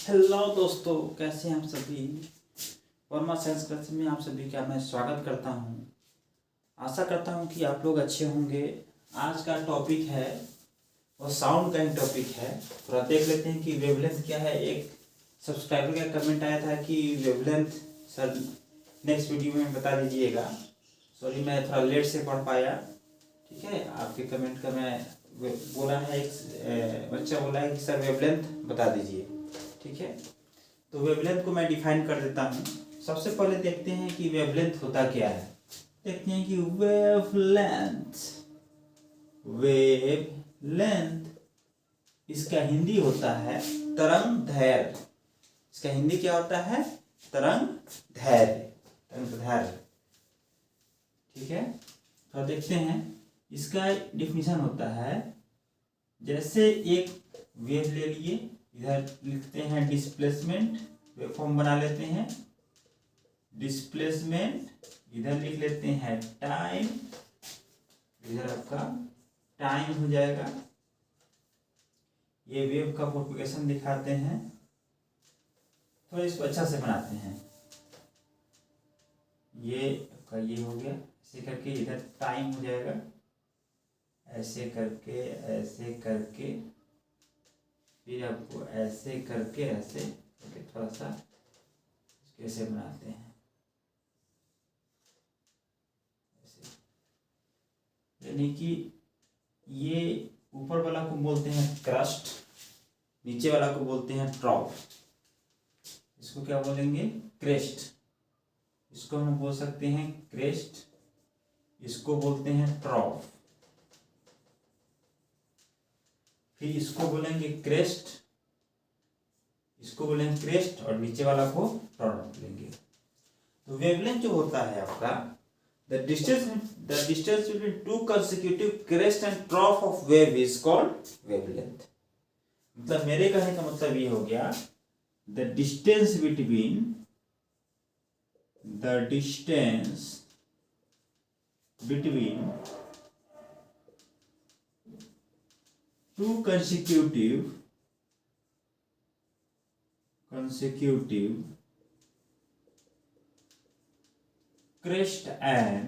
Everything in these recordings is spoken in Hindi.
हेलो दोस्तों, कैसे हैं आप सभी। वर्मा साइंस क्लास में आप सभी का मैं स्वागत करता हूं। आशा करता हूं कि आप लोग अच्छे होंगे। आज का टॉपिक है वो साउंड का ही टॉपिक है। थोड़ा देख लेते हैं कि वेवलेंथ क्या है। एक सब्सक्राइबर का कमेंट आया था कि वेवलेंथ सर नेक्स्ट वीडियो में बता दीजिएगा। सॉरी, मैं थोड़ा लेट से पढ़ पाया। ठीक है, आपके कमेंट का मैं बोला है, एक बच्चा बोला है कि सर वेवलेंथ बता दीजिए। ठीक है, तो वेवलेंथ को मैं डिफाइन कर देता हूँ। सबसे पहले देखते हैं कि वेवलेंथ होता क्या है। देखते हैं कि वेवलेंथ इसका हिंदी होता है तरंग दैर्घ्य। इसका हिंदी क्या होता है? तरंग दैर्घ्य। ठीक है, तो देखते हैं इसका डिफिनीशन होता है। जैसे एक वेव ले लिए, इधर लिखते हैं डिस्प्लेसमेंट, वेव फॉर्म बना लेते हैं डिस्प्लेसमेंट, इधर लिख लेते हैं टाइम, इधर आपका टाइम हो जाएगा। ये वेव का प्रोपगेशन दिखाते हैं। थोड़ा इसको अच्छा से बनाते हैं। ये आपका ये हो गया, ऐसे करके इधर टाइम हो जाएगा, ऐसे करके फिर आपको ऐसे करके थोड़ा सा कैसे बनाते हैं, ऐसे, यानी कि ये ऊपर वाला को बोलते हैं क्रस्ट, नीचे वाला को बोलते हैं ट्रॉफ। इसको क्या बोलेंगे? क्रेस्ट। इसको हम बोल सकते हैं क्रेस्ट, इसको बोलते हैं ट्रॉफ। फिर इसको बोलेंगे क्रेस्ट, इसको बोलेंगे क्रेस्ट, और नीचे वाला को ट्रॉफ बोलेंगे। तो वेवलेंथ जो होता है आपका, the distance between two consecutive crest and ट्रॉफ of wave is called wavelength. मतलब मेरे कहने का मतलब ये हो गया, the distance between two consecutive crest and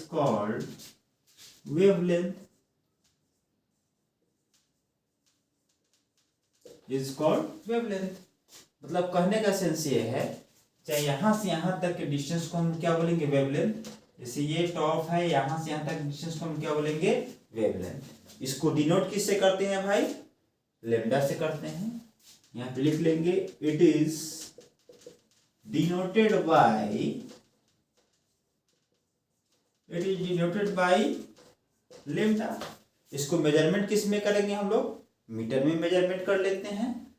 trough of wave is called wavelength, मतलब कहने का सेंस ये है, चाहे यहां से यहां तक के डिस्टेंस को हम क्या बोलेंगे? वेवलेंथ। जैसे ये टॉप है, यहां से यहां तक डिस्टेंस को हम क्या बोलेंगे? वेवलेंथ। इसको डिनोट किससे करते हैं भाई? लैम्डा से करते हैं। यहां पे लिख लेंगे, it is denoted by lambda. इसको मेजरमेंट किस में करेंगे हम लोग? मीटर में मेजरमेंट कर लेते हैं।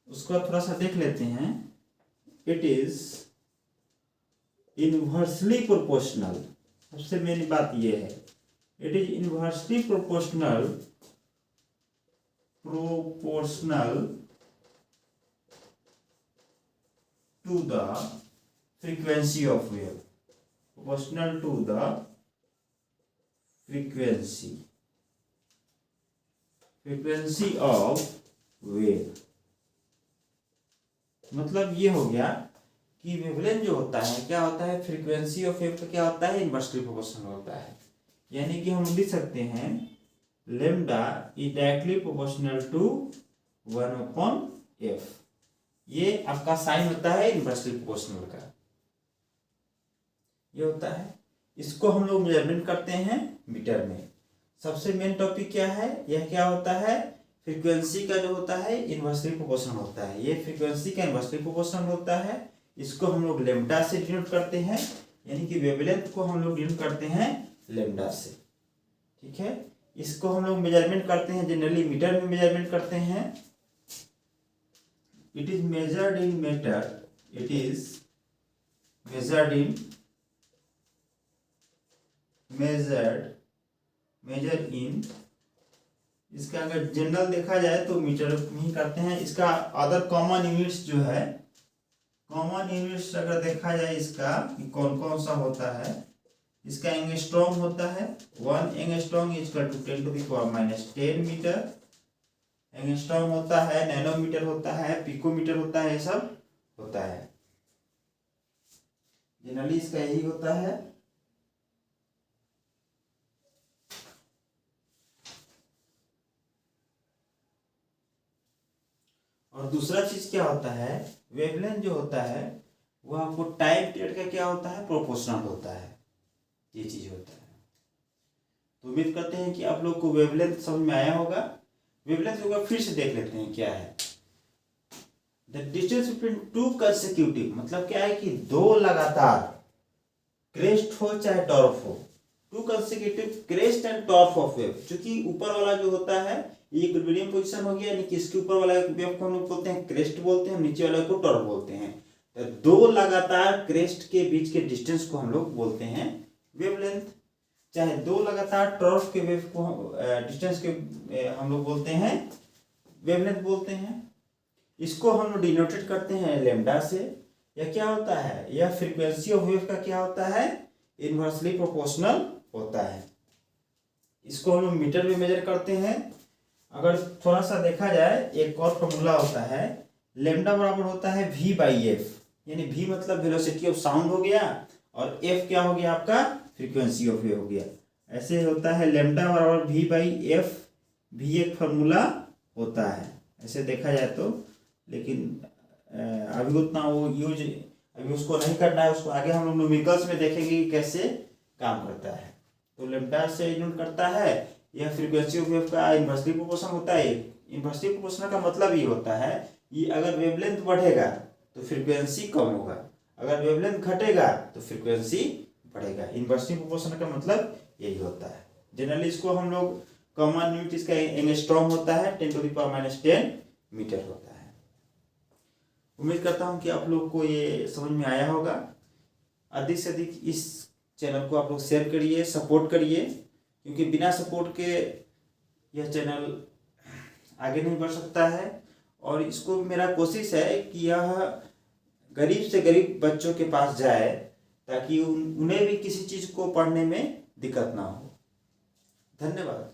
उसको थोड़ा सा देख लेते हैं। It is inversely proportional. सबसे मेन बात यह है, it is inversely proportional to the frequency of wave, proportional to the frequency of wave। मतलब ये हो गया कि वेवलेंथ जो होता है क्या होता है? फ्रीक्वेंसी ऑफ वेव का क्या होता है? इनवर्सली प्रोपोर्शनल होता है। यानी कि हम लिख सकते हैं lambda is directly proportional to 1/f। ये आपका साइन होता है इनवर्सली प्रोपोर्शनल का, ये होता है। इसको हम लोग मेजरमेंट करते हैं मीटर में। सबसे मेन टॉपिक क्या है? यह क्या होता है? फ्रीक्वेंसी का जो होता है इनवर्सली प्रोपोर्शनल होता है। ये फ्रीक्वेंसी का इनवर्सली प्रोपोर्शनल होता है। इसको हम लोग लैम्डा से डिनोट करते हैं, यानी कि वेवलेंथ को हम लोग डिनोट करते हैं लैम्डा से। ठीक है, इसको हम लोग मेजरमेंट करते हैं, जनरली मीटर में मेजरमेंट करते हैं। It is measured in metre, it is measured in measure in इसका अगर जनरल देखा जाए तो मीटर में ही करते हैं। इसका अदर कॉमन यूनिट्स जो है, कॉमन यूनिट्स अगर देखा जाए इसका कि कौन कौन सा होता है, इसका एंगस्ट्रॉम होता है। 1 angstrom is equal to 10⁻⁻10 metre. Angstrom होता है, नैनोमीटर होता है, पिकोमीटर होता है, ये सब होता है। जनरली इसका यही होता है। और दूसरा चीज क्या होता है, वेवलेंथ जो होता है वो आपको टाइम पीरियड का क्या होता है, प्रोपोर्शनल होता है, ये चीज होता है। तो उम्मीद करते हैं कि आप लोग को वेवलेंथ समझ में आया होगा। वेवलेंथ को फिर से देख लेते हैं क्या है। The distance between two consecutive, मतलब क्या है कि दो लगातार क्रेस्ट हो चाहे टॉर्फ हो, two consecutive crest and trough of wave. चूंकि ऊपर वाला जो होता है ये इक्विलिब्रियम पोजीशन हो गया, यानी कि इसके ऊपर वाला वेव को हम लोग बोलते हैं क्रेस्ट बोलते हैं, नीचे वाले को टॉर्फ बोलते हैं। तो दो लगातार क्रेस्ट के बीच के डिस्टेंस को हम लोग बोलते हैं वेवलेंथ। चाहे दो लगातार टॉर्फ के वेव को डिस्टेंस के हम लोग बोलते हैं वेवलेंथ बोलते हैं। इसको हम लोग डिनोटेट करते हैं लैम्डा से। यह क्या होता है, यह फ्रीक्वेंसी ऑफ वेव का क्या होता है, इनवर्सली प्रोपोर्शनल होता है। इसको हम लोग मीटर में मेजर करते हैं। अगर थोड़ा सा देखा जाए, एक और फॉर्मूला होता है, लैम्डा बराबर होता है v/f, यानी v मतलब वेलोसिटी ऑफ साउंड हो गया और f क्या हो गया आपका, फ्रीक्वेंसी ऑफ वेव हो गया। ऐसे होता है लैम्डा बराबर v/f, v एक फॉर्मूला होता है ऐसे देखा जाए तो। लेकिन अभी उतना वो यूज अभी उसको नहीं करना है, उसको आगे हम लोग न्यूमेरिकल्स में देखेंगे कि कैसे काम करता है। तो लैम्डा से डिनोट करता है, यह फ्रीक्वेंसी ऑफ वेव का इनवर्सली प्रोपोर्शनल होता है। इनवर्सली प्रोपोर्शनल का मतलब ये होता है कि अगर वेवलेंथ बढ़ेगा तो फ्रीक्वेंसी कम होगा, अगर वेवलेंथ घटेगा तो फ्रीक्वेंसी बढ़ेगा। इनवर्सली प्रोपोर्शनल का मतलब यही होता है। जनरली इसको हम लोग कॉमन यूनिट इसका एंगस्ट्रॉम होता है, 10⁻⁻10 मीटर होता है। उम्मीद करता हूँ कि आप लोग को ये समझ में आया होगा। अधिक से अधिक इस चैनल को आप लोग शेयर करिए, सपोर्ट करिए, क्योंकि बिना सपोर्ट के यह चैनल आगे नहीं बढ़ सकता है। और इसको मेरा कोशिश है कि यह गरीब से गरीब बच्चों के पास जाए, ताकि उन्हें भी किसी चीज़ को पढ़ने में दिक्कत ना हो। धन्यवाद।